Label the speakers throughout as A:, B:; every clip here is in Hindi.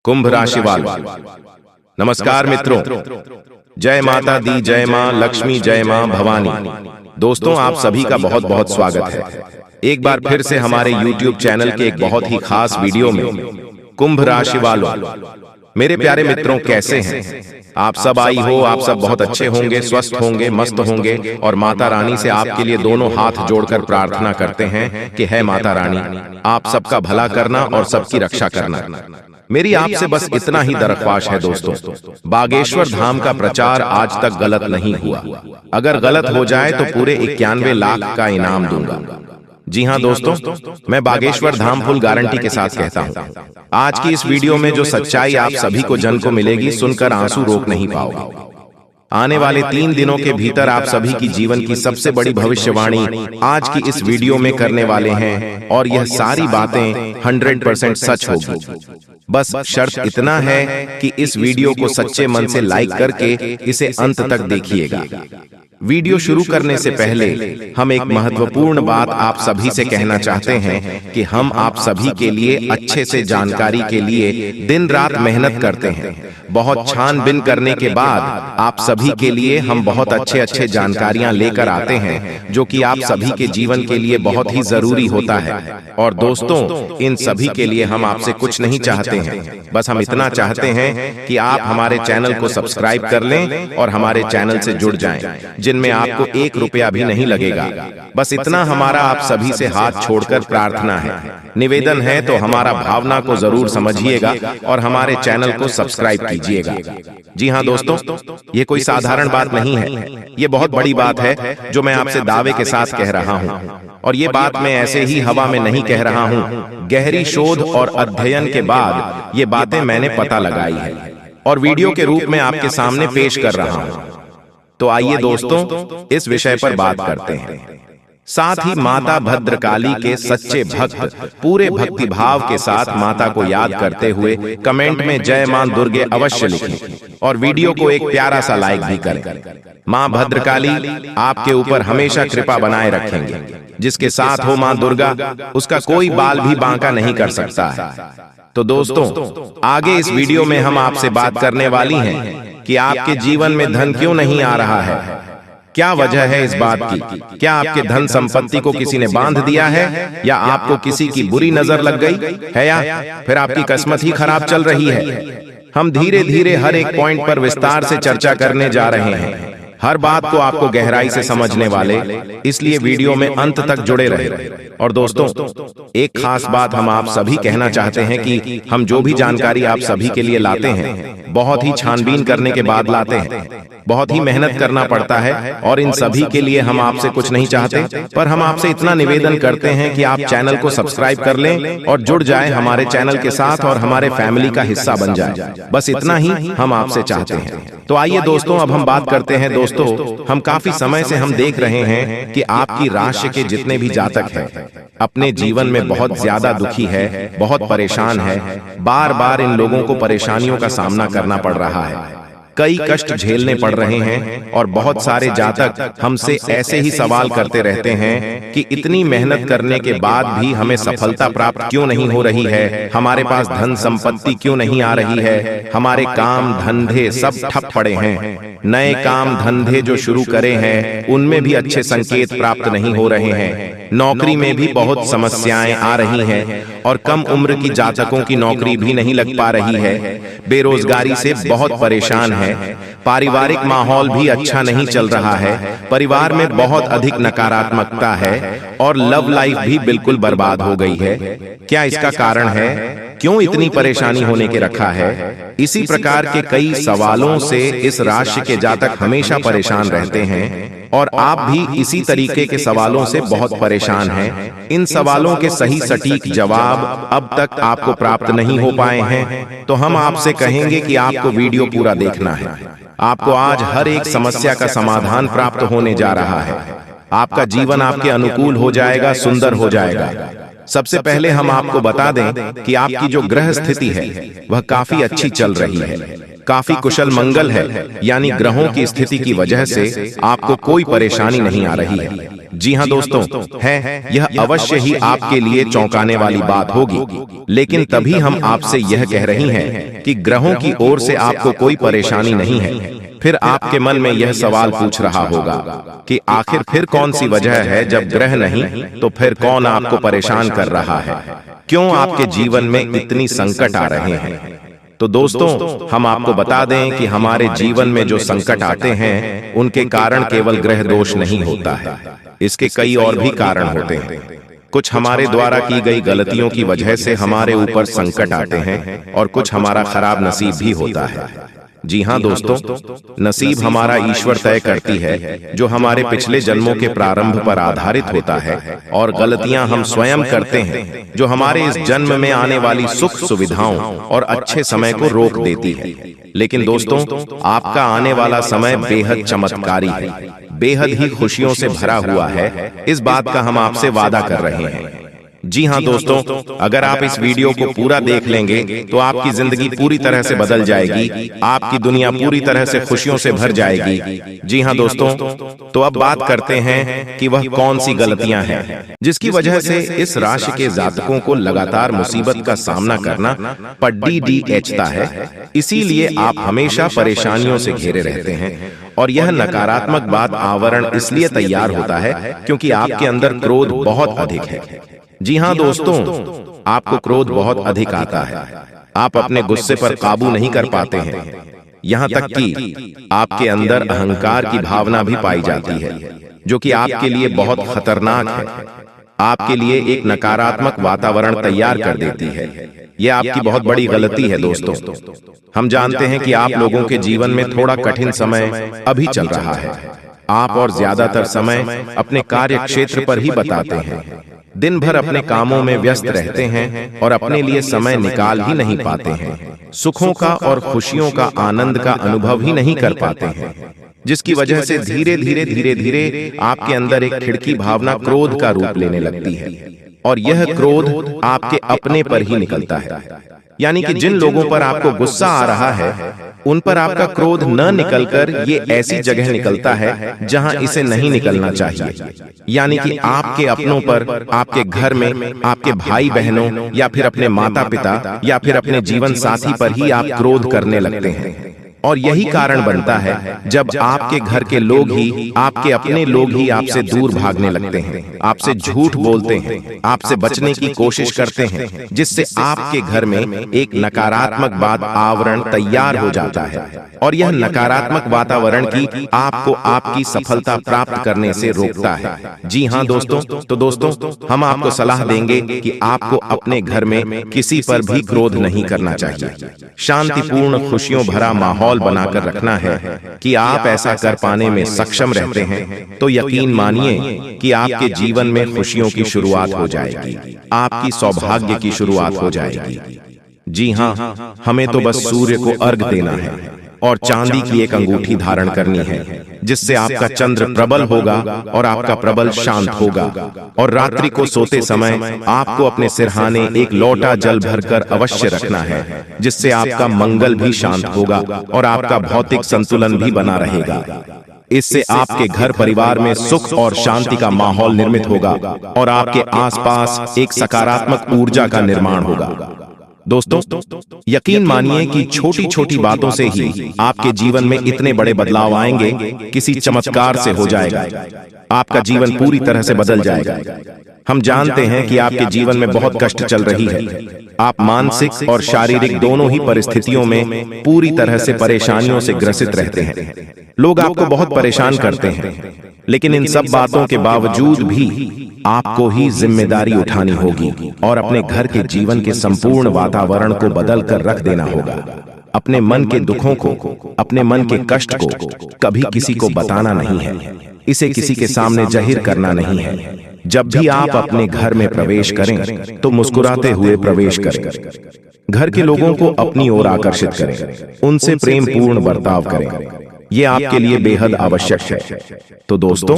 A: कुंभ राशि वालों, नमस्कार मित्रों। जय माता दी, जय मां लक्ष्मी, जय मां भवानी। दोस्तों, आप सभी का बहुत बहुत स्वागत है एक बार फिर से हमारे YouTube चैनल के एक बहुत ही खास वीडियो में। कुंभ राशि वालों, मेरे प्यारे मित्रों, कैसे हैं आप सब? आई हो आप सब बहुत अच्छे होंगे, स्वस्थ होंगे, मस्त होंगे। और माता रानी से आपके लिए दोनों हाथ जोड़कर प्रार्थना करते हैं कि है माता रानी, आप सबका भला करना और सबकी रक्षा करना। मेरी आपसे बस इतना ही दरख्वास्त है दोस्तों, बागेश्वर धाम का प्रचार आज तक गलत नहीं हुआ। अगर गलत हो जाए तो पूरे 91 लाख का इनाम दूंगा। जी हाँ दोस्तों, मैं बागेश्वर धाम फुल गारंटी के साथ कहता हूँ। आज की इस वीडियो में जो सच्चाई आप सभी को जन को मिलेगी, सुनकर आंसू रोक नहीं पाओगे। आने वाले 3 दिनों के भीतर आप सभी की जीवन की सबसे बड़ी भविष्यवाणी आज की इस वीडियो में करने वाले हैं, और यह सारी बातें 100% सच होगी। बस शर्त इतना है कि इस वीडियो को सच्चे मन से लाइक करके इसे अंत तक देखिएगा। वीडियो शुरू करने से पहले हम एक महत्वपूर्ण बात आप सभी से कहना चाहते हैं कि हम आप सभी के लिए अच्छे से जानकारी के लिए दिन रात मेहनत करते हैं। बहुत छानबीन करने के बाद आप सभी के लिए हम बहुत अच्छे जानकारियां लेकर आते हैं, जो कि आप सभी के जीवन के लिए बहुत ही जरूरी होता है। और दोस्तों, इन सभी के लिए हम आपसे कुछ नहीं चाहते हैं, बस हम इतना चाहते हैं कि आप हमारे चैनल को सब्सक्राइब कर लें और हमारे चैनल से जुड़ जाएं, जिनमें आपको 1 रुपया भी नहीं लगेगा। बस इतना हमारा आप सभी से हाथ छोड़कर प्रार्थना है, निवेदन है। तो हमारा भावना को जरूर समझिएगा और हमारे चैनल को सब्सक्राइब कीजिएगा। जी हाँ दोस्तों, ये कोई साधारण बात नहीं है, ये बहुत बड़ी बात है जो मैं आपसे दावे के साथ कह रहा हूँ। और ये बात मैं ऐसे ही हवा में नहीं कह रहा हूँ, गहरी शोध और अध्ययन के बाद ये बातें मैंने पता लगाई है और वीडियो के रूप में आपके सामने पेश कर रहा हूँ। तो आइए दोस्तों, इस विषय पर बात करते हैं। साथ ही माता भद्रकाली के सच्चे भक्त पूरे भक्ति भाव के साथ माता को याद करते हुए कमेंट में जय मां दुर्गे अवश्य लिखें और वीडियो को एक प्यारा सा लाइक भी करें। मां भद्रकाली आपके ऊपर हमेशा कृपा बनाए रखेंगे। जिसके साथ हो मां दुर्गा, उसका कोई बाल भी बांका नहीं कर सकता है। तो दोस्तों, आगे इस वीडियो में हम आपसे बात करने वाली हैं कि आपके जीवन में धन क्यों नहीं आ रहा है। क्या वजह है इस बात की? क्या आपके धन संपत्ति को किसी ने बांध दिया है, या आपको किसी की बुरी नजर लग गई है, या फिर आपकी किस्मत ही खराब चल रही है? हम धीरे धीरे हर एक पॉइंट पर विस्तार से चर्चा करने जा रहे हैं, हर बात को आपको गहराई से समझने वाले, इसलिए वीडियो में अंत तक जुड़े रहे। और दोस्तों, एक खास बात हम आप सभी कहना चाहते हैं कि हम जो भी जानकारी आप सभी के लिए लाते हैं, बहुत ही छानबीन करने के बाद लाते हैं, बहुत ही मेहनत करना पड़ता है। और इन सभी के लिए हम आपसे कुछ नहीं चाहते, पर हम आपसे इतना निवेदन करते हैं कि आप चैनल को सब्सक्राइब कर लें और जुड़ जाएं हमारे चैनल के साथ और हमारे फैमिली का हिस्सा बन जाएं। बस इतना ही हम आपसे चाहते हैं। तो आइए दोस्तों, अब हम बात करते हैं। दोस्तों, हम काफी समय से हम देख रहे हैं कि आपकी राशि के जितने भी जातक हैं, अपने जीवन में बहुत ज्यादा दुखी है, बहुत परेशान है। बार बार इन लोगों को परेशानियों का सामना करना पड़ रहा है, कई कष्ट झेलने पड़ रहे हैं। और बहुत सारे जातक हमसे ऐसे ही सवाल करते रहते हैं कि इतनी मेहनत करने के बाद भी हमें सफलता प्राप्त क्यों नहीं हो रही है, हमारे पास धन संपत्ति क्यों नहीं आ रही है, हमारे काम धंधे सब ठप पड़े हैं, नए काम धंधे जो शुरू करे हैं उनमें भी अच्छे संकेत प्राप्त नहीं हो रहे हैं, नौकरी में भी बहुत समस्याएं आ रही हैं, और कम उम्र की जातकों की नौकरी भी नहीं लग पा रही है, बेरोजगारी से बहुत परेशान है, पारिवारिक माहौल भी अच्छा नहीं चल रहा है, परिवार में बहुत अधिक नकारात्मकता है, और लव लाइफ भी बिल्कुल बर्बाद हो गई है। क्या इसका कारण है? क्यों इतनी परेशानी होने के रखा है? इसी प्रकार के कई सवालों से इस राशि के जातक हमेशा परेशान रहते हैं, और आप भी इसी तरीके के सवालों से बहुत परेशान हैं। इन सवालों के सही सटीक जवाब अब तक आपको प्राप्त नहीं हो पाए हैं, तो हम आपसे कहेंगे कि आपको वीडियो पूरा देखना है। आपको आज हर एक समस्या का समाधान प्राप्त होने जा रहा है। आपका जीवन आपके अनुकूल हो जाएगा, सुंदर हो जाएगा। सबसे पहले हम आपको बता दें कि आपकी जो ग्रह स्थिति है वह काफी अच्छी चल रही है, काफी कुशल मंगल है, यानी ग्रहों की स्थिति की वजह से आपको कोई परेशानी नहीं आ रही है। जी हाँ दोस्तों, है यह अवश्य ही आपके लिए चौंकाने वाली बात होगी, लेकिन तभी हम आपसे यह कह रही हैं कि ग्रहों की ओर से आपको कोई परेशानी नहीं है। फिर आपके मन में यह सवाल पूछ रहा होगा कि आखिर फिर कौन सी वजह है, जब ग्रह नहीं तो फिर कौन आपको परेशान कर रहा है, क्यों आपके जीवन में इतनी संकट आ रहे हैं। तो दोस्तों, हम आपको बता दें कि हमारे जीवन में जो संकट आते हैं उनके कारण केवल ग्रह दोष नहीं होता है, इसके कई और भी कारण होते हैं। कुछ हमारे द्वारा की गई गलतियों की वजह से हमारे ऊपर संकट आते हैं और कुछ हमारा खराब नसीब भी होता है। जी हाँ दोस्तों, नसीब हमारा ईश्वर तय करती है, जो हमारे पिछले जन्मों के प्रारंभ पर आधारित होता है, और गलतियां हम स्वयं करते हैं, जो हमारे इस जन्म में आने वाली सुख सुविधाओं और अच्छे समय को रोक देती है। लेकिन दोस्तों, आपका आने वाला समय बेहद चमत्कारी है, बेहद ही खुशियों से भरा हुआ है, इस बात का हम आपसे वादा कर रहे हैं। जी हाँ दोस्तों, अगर आप इस वीडियो को पूरा देख लेंगे तो आपकी जिंदगी पूरी तरह से बदल जाएगी, आपकी दुनिया पूरी तरह से खुशियों से भर जाएगी। जी हाँ दोस्तों, तो अब बात करते हैं कि वह कौन सी गलतियां हैं जिसकी वजह से इस राशि के जातकों को लगातार मुसीबत का सामना करना पड़ता है। इसीलिए आप हमेशा परेशानियों से घिरे रहते हैं, और यह नकारात्मक बात आवरण इसलिए तैयार होता है क्योंकि आपके अंदर क्रोध बहुत अधिक है। जी हाँ दोस्तों, आपको क्रोध बहुत अधिक आता है, आप अपने गुस्से पर काबू नहीं कर पाते हैं, यहाँ तक कि आपके अंदर अहंकार की भावना भी पाई जाती है, जो कि आपके लिए बहुत खतरनाक है, आपके लिए एक नकारात्मक वातावरण तैयार कर देती है। यह आपकी बहुत बड़ी गलती है दोस्तों। हम जानते हैं कि आप लोगों के जीवन में थोड़ा कठिन समय अभी चल रहा है, आप और ज्यादातर समय अपने कार्य क्षेत्र पर ही बताते हैं, दिन भर अपने कामों में व्यस्त रहते हैं और अपने लिए समय निकाल ही नहीं पाते हैं, सुखों का और खुशियों का आनंद का अनुभव ही नहीं कर पाते हैं, जिसकी वजह से धीरे धीरे आपके अंदर एक खिड़की भावना क्रोध का रूप लेने लगती है, और यह क्रोध आपके अपने पर ही निकलता है। यानी कि जिन लोगों पर आपको गुस्सा आ रहा है, उन पर आपका क्रोध न निकलकर ये ऐसी जगह निकलता है जहां इसे नहीं निकलना चाहिए। यानी कि आपके अपनों पर, आपके घर में, आपके भाई बहनों या फिर अपने माता पिता या फिर अपने जीवन साथी पर ही आप क्रोध करने लगते हैं। और यही कारण बनता है जब आपके घर के लोग ही, आपके अपने लोग ही आपसे दूर भागने लगते हैं, आपसे झूठ बोलते हैं, आपसे बचने की कोशिश करते हैं, जिससे आपके घर में एक नकारात्मक बात आवरण तैयार हो जाता है, और यह नकारात्मक वातावरण की आपको आपकी सफलता प्राप्त करने से रोकता है। जी हाँ दोस्तों, तो दोस्तों, हम आपको सलाह देंगे कि आपको अपने घर में किसी पर भी क्रोध नहीं करना चाहिए, शांतिपूर्ण खुशियों भरा माहौल बनाकर रखना है। कि आप ऐसा कर पाने में सक्षम रहते हैं तो यकीन मानिए कि आपके जीवन में खुशियों की शुरुआत हो जाएगी, आपकी सौभाग्य की शुरुआत हो जाएगी। जी हाँ, हमें तो बस सूर्य को अर्घ देना है और चांदी की एक अंगूठी धारण करनी है, जिससे आपका चंद्र प्रबल होगा और आपका प्रबल शांत होगा। और रात्रि को सोते समय आपको अपने सिरहाने एक लोटा जल भरकर अवश्य रखना है, जिससे आपका मंगल भी शांत होगा और आपका भौतिक संतुलन भी बना रहेगा। इससे आपके घर परिवार में सुख और शांति का माहौल निर्मित होगा और आपके आसपास एक सकारात्मक ऊर्जा का निर्माण होगा। दोस्तों, यकीन मानिए कि छोटी छोटी बातों से ही आपके जीवन में इतने बड़े बदलाव आएंगे, किसी चमत्कार से हो जाएगा, आपका जीवन पूरी तरह से बदल जाएगा। हम जानते हैं कि आपके जीवन में बहुत कष्ट चल रही है, आप मानसिक और शारीरिक दोनों ही परिस्थितियों में पूरी तरह से परेशानियों से ग्रसित रहते हैं। लोग आपको बहुत परेशान करते हैं, लेकिन इन सब बातों के बावजूद भी आपको ही जिम्मेदारी उठानी होगी और अपने घर के जीवन के संपूर्ण वातावरण को बदल कर रख देना होगा। अपने मन के दुखों को, अपने मन के कष्ट को कभी किसी को बताना नहीं है, इसे किसी के सामने जाहिर करना नहीं है। जब भी आप अपने घर में प्रवेश करें तो मुस्कुराते हुए प्रवेश करें, घर के लोगों को अपनी ओर आकर्षित करें, उनसे प्रेम पूर्ण बर्ताव करें, ये आपके लिए बेहद आवश्यक है। तो दोस्तों,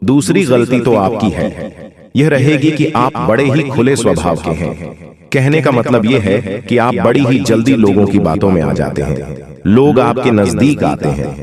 A: दूसरी गलती तो आपकी है, यह रहेगी कि आप बड़े ही खुले स्वभाव के हैं। कहने का मतलब यह है कि आप बड़ी ही जल्दी लोगों की बातों में आ जाते हैं, लोग आपके नजदीक आते हैं,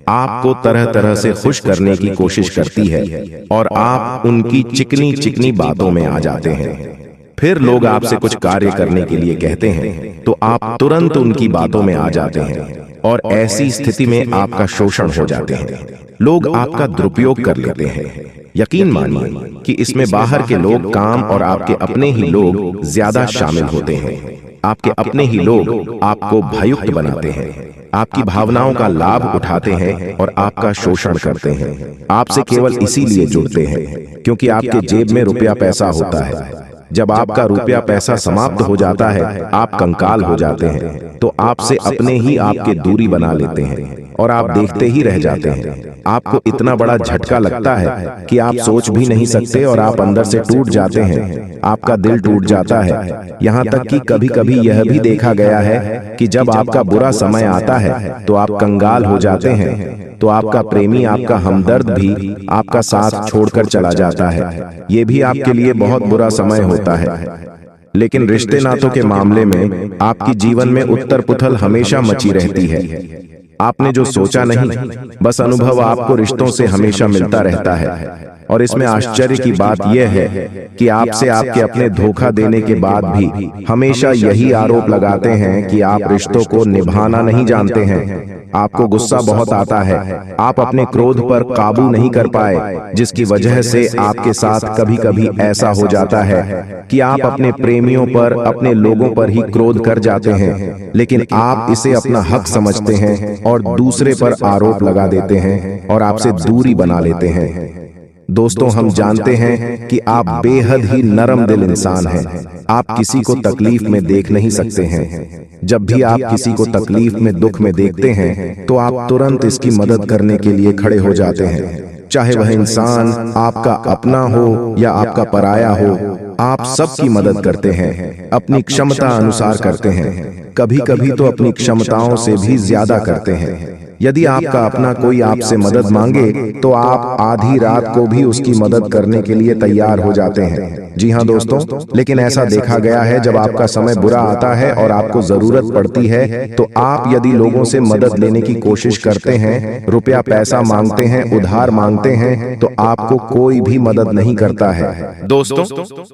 A: आपको तरह तरह से खुश करने की कोशिश करती है और आप उनकी चिकनी चिकनी बातों में आ जाते हैं। फिर लोग आपसे कुछ कार्य करने के लिए कहते हैं तो आप तुरंत उनकी बातों में आ जाते हैं और ऐसी स्थिति में आपका शोषण हो जाते हैं। लोग आपका दुरुपयोग कर लेते हैं। यकीन मानिए कि इसमें बाहर के लोग काम और आपके अपने ही लोग ज्यादा शामिल होते हैं। आपके अपने ही लोग आपको भययुक्त बनाते हैं, आपकी भावनाओं का लाभ उठाते हैं और आपका शोषण करते हैं। आपसे केवल इसीलिए जुड़ते हैं क्योंकि आपके जेब में रुपया पैसा होता है। जब आपका रुपया पैसा समाप्त हो जाता है, आप कंकाल हो जाते हैं, तो आपसे अपने ही आपके दूरी बना लेते हैं और आप देखते ही रह जाते हैं। आपको इतना बड़ा झटका लगता है कि आप सोच भी नहीं सकते और आप अंदर से टूट जाते हैं। आपका दिल टूट जाता है। यहाँ तक कि कभी कभी यह भी देखा गया है कि जब आपका बुरा समय आता है तो आप कंगाल हो जाते हैं, तो आपका प्रेमी, आपका हमदर्द भी आपका साथ छोड़कर चला जाता है। ये भी आपके लिए बहुत बुरा समय होता है। लेकिन रिश्ते नातों के मामले में आपकी जीवन में उथल पुथल हमेशा मची रहती है। आपने जो सोचा नहीं, बस अनुभव आपको रिश्तों से हमेशा मिलता रहता है। और इसमें आश्चर्य की बात यह है कि आपसे आपके अपने धोखा देने के बाद भी हमेशा यही आरोप लगाते हैं कि आप रिश्तों को निभाना नहीं जानते हैं। आपको गुस्सा बहुत आता है, आप अपने क्रोध पर काबू नहीं कर पाए, जिसकी वजह से आपके साथ कभी कभी ऐसा हो जाता है कि आप अपने प्रेमियों पर, अपने लोगों पर ही क्रोध कर जाते हैं, लेकिन आप इसे अपना हक समझते हैं और दूसरे पर आरोप लगा देते हैं और आपसे दूरी बना लेते हैं। दोस्तों, हम जानते हैं कि आप बेहद ही नरम दिल इंसान हैं। आप किसी को तकलीफ में देख नहीं सकते हैं। जब भी आप किसी को तकलीफ में, दुख में देखते हैं तो आप तुरंत इसकी मदद करने के लिए खड़े हो जाते हैं। चाहे वह इंसान आपका अपना हो या आपका पराया हो, आप सबकी मदद करते हैं, अपनी क्षमता अनुसार करते हैं, कभी कभी तो अपनी क्षमताओं से भी ज्यादा करते हैं। यदि आपका अपना कोई आपसे मदद मांगे तो आप आधी रात को भी उसकी मदद करने के लिए तैयार हो जाते हैं। जी हाँ दोस्तों, लेकिन ऐसा देखा गया है जब आपका समय बुरा आता है और आपको जरूरत पड़ती है तो आप यदि लोगों से मदद लेने की कोशिश करते हैं, रुपया पैसा मांगते हैं, उधार मांगते हैं, तो आपको कोई भी मदद नहीं करता है।
B: दोस्तों,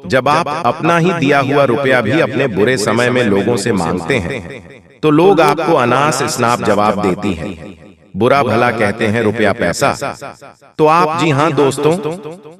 B: जब आप अपना ही दिया हुआ रुपया भी अपने बुरे समय में लोगों से मांगते हैं तो लोग आपको अनास स्नाप जवाब देती हैं, बुरा भला कहते हैं रुपया पैसा। तो आप, जी हां दोस्तों,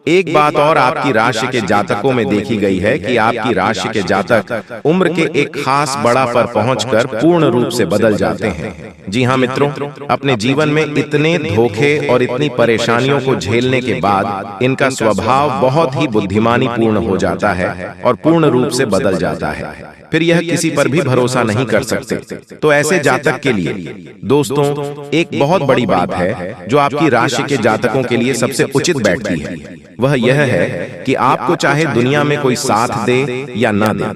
B: एक बात और आपकी राशि के जातकों में देखी गई है कि आपकी राशि के जातक उम्र के एक खास बड़ा पर पहुंचकर पूर्ण रूप से बदल जाते हैं। जी हां मित्रों, अपने जीवन में इतने धोखे और इतनी परेशानियों को झेलने के बाद इनका स्वभाव बहुत ही बुद्धिमानी पूर्ण हो जाता है और पूर्ण रूप से बदल जाता है। फिर यह किसी पर भी भरोसा नहीं कर सकते। तो ऐसे जातक के लिए दोस्तों एक बहुत बड़ी बात है जो आपकी राशि के जातकों के लिए सबसे उचित बैठती है। वह यह है कि आपको चाहे दुनिया में कोई साथ दे या ना दे,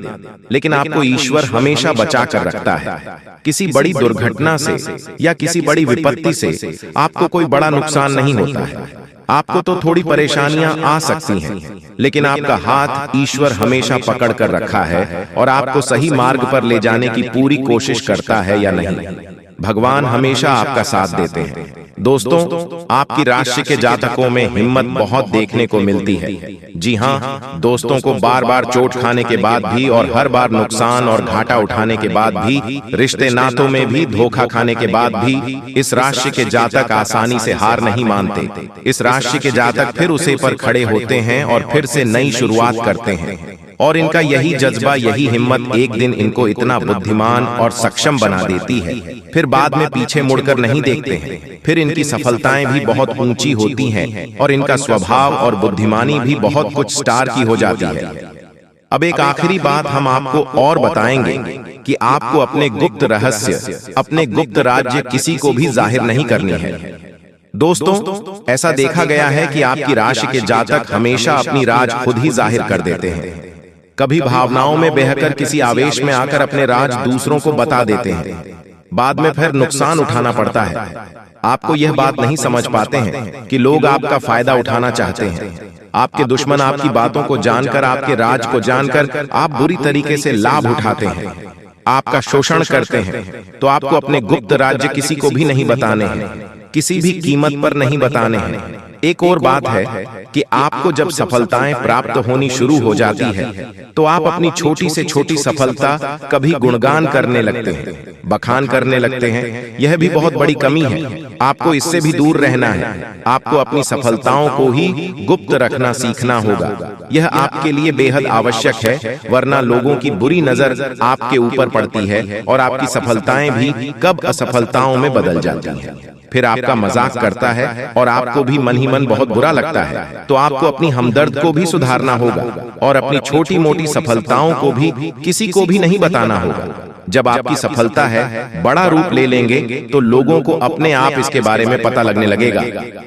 B: लेकिन आपको ईश्वर हमेशा बचा कर रखता है। किसी बड़ी दुर्घटना से या किसी बड़ी विपत्ति से आपको कोई बड़ा नुकसान नहीं होता है। आपको तो थोड़ी परेशानियां आ सकती हैं, लेकिन आपका हाथ ईश्वर हमेशा पकड़ कर रखा है और आपको सही मार्ग पर ले जाने की पूरी कोशिश करता है या नहीं। भगवान हमेशा आपका साथ देते हैं। दोस्तों, आपकी राशि के जातकों में हिम्मत बहुत देखने को मिलती है। जी हाँ दोस्तों, को बार बार चोट खाने के बाद भी और हर बार नुकसान और घाटा उठाने के बाद भी, रिश्ते नातों में भी धोखा खाने के बाद भी इस राशि के जातक आसानी से हार नहीं मानते। इस राशि के जातक फिर उसे पर खड़े होते हैं और फिर से नई शुरुआत करते हैं। और इनका यही जज्बा, यही हिम्मत एक दिन इनको इतना बुद्धिमान और सक्षम बना देती है, फिर बाद में पीछे मुड़कर नहीं देखते हैं। फिर इनकी सफलताएं भी बहुत ऊंची होती हैं और इनका स्वभाव और बुद्धिमानी भी बहुत कुछ स्टार की हो जाती है। अब एक आखिरी बात हम आपको और बताएंगे कि आपको अपने गुप्त रहस्य, अपने गुप्त राज्य किसी को भी जाहिर नहीं करनी है। दोस्तों, ऐसा देखा गया है कि आपकी राशि के जातक हमेशा अपनी राज खुद ही जाहिर कर देते हैं। कभी भावनाओं में बहकर किसी आवेश में आकर अपने राज दूसरों को बता देते हैं, बाद में फिर नुकसान उठाना पड़ता है। आपको यह बात नहीं समझ पाते हैं कि लोग आपका फायदा उठाना चाहते हैं। आपके दुश्मन आपकी बातों को जानकर, आपके राज को जानकर आप बुरी तरीके से लाभ उठाते हैं, आपका शोषण करते हैं। तो आपको अपने गुप्त राज्य किसी को भी नहीं बताने हैं। किसी भी कीमत पर नहीं बताने हैं। एक और बात है कि आपको जब सफलताएं प्राप्त होनी शुरू हो जाती है तो आप अपनी छोटी से छोटी सफलता कभी गुणगान करने लगते हैं, बखान करने लगते हैं। यह भी बहुत बड़ी कमी है। आपको इससे भी दूर रहना है। आपको अपनी सफलताओं को ही गुप्त रखना सीखना होगा। यह आपके लिए बेहद आवश्यक है, वरना लोगों की बुरी नजर आपके ऊपर पड़ती है और आपकी सफलताएं भी कब असफलताओं में बदल जाती हैं। फिर आपका मजाक करता है और आपको भी मन ही मन बहुत बुरा लगता है। तो आपको अपनी हमदर्द को भी सुधारना होगा और अपनी छोटी मोटी सफलताओं को भी किसी को भी नहीं बताना होगा। जब आपकी सफलता है बड़ा रूप ले लेंगे तो लोगों को अपने आप इसके बारे में पता लगने लगेगा।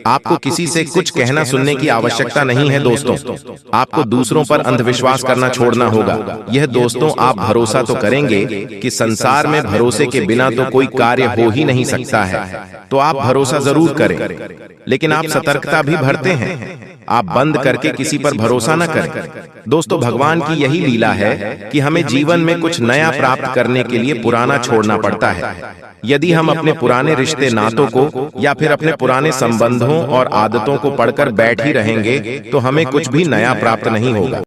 B: आपको किसी से कुछ कहना सुनने की आवश्यकता नहीं है दोस्तों। आपको दूसरों पर अंधविश्वास करना छोड़ना होगा। यह दोस्तों, आप भरोसा तो करेंगे कि संसार में भरोसे के बिना तो कोई कार्य हो ही नहीं सकता है, तो आप भरोसा जरूर करें, लेकिन आप सतर्कता भी बरतें हैं। आप बंद करके किसी पर भरोसा न करें। दोस्तों, भगवान की यही लीला है कि हमें जीवन में कुछ नया प्राप्त करने के लिए पुराना छोड़ना पड़ता है। यदि हम अपने पुराने रिश्ते नातों को या फिर अपने पुराने संबंधों और आदतों को पढ़कर बैठ ही रहेंगे तो हमें कुछ भी नया प्राप्त नहीं होगा।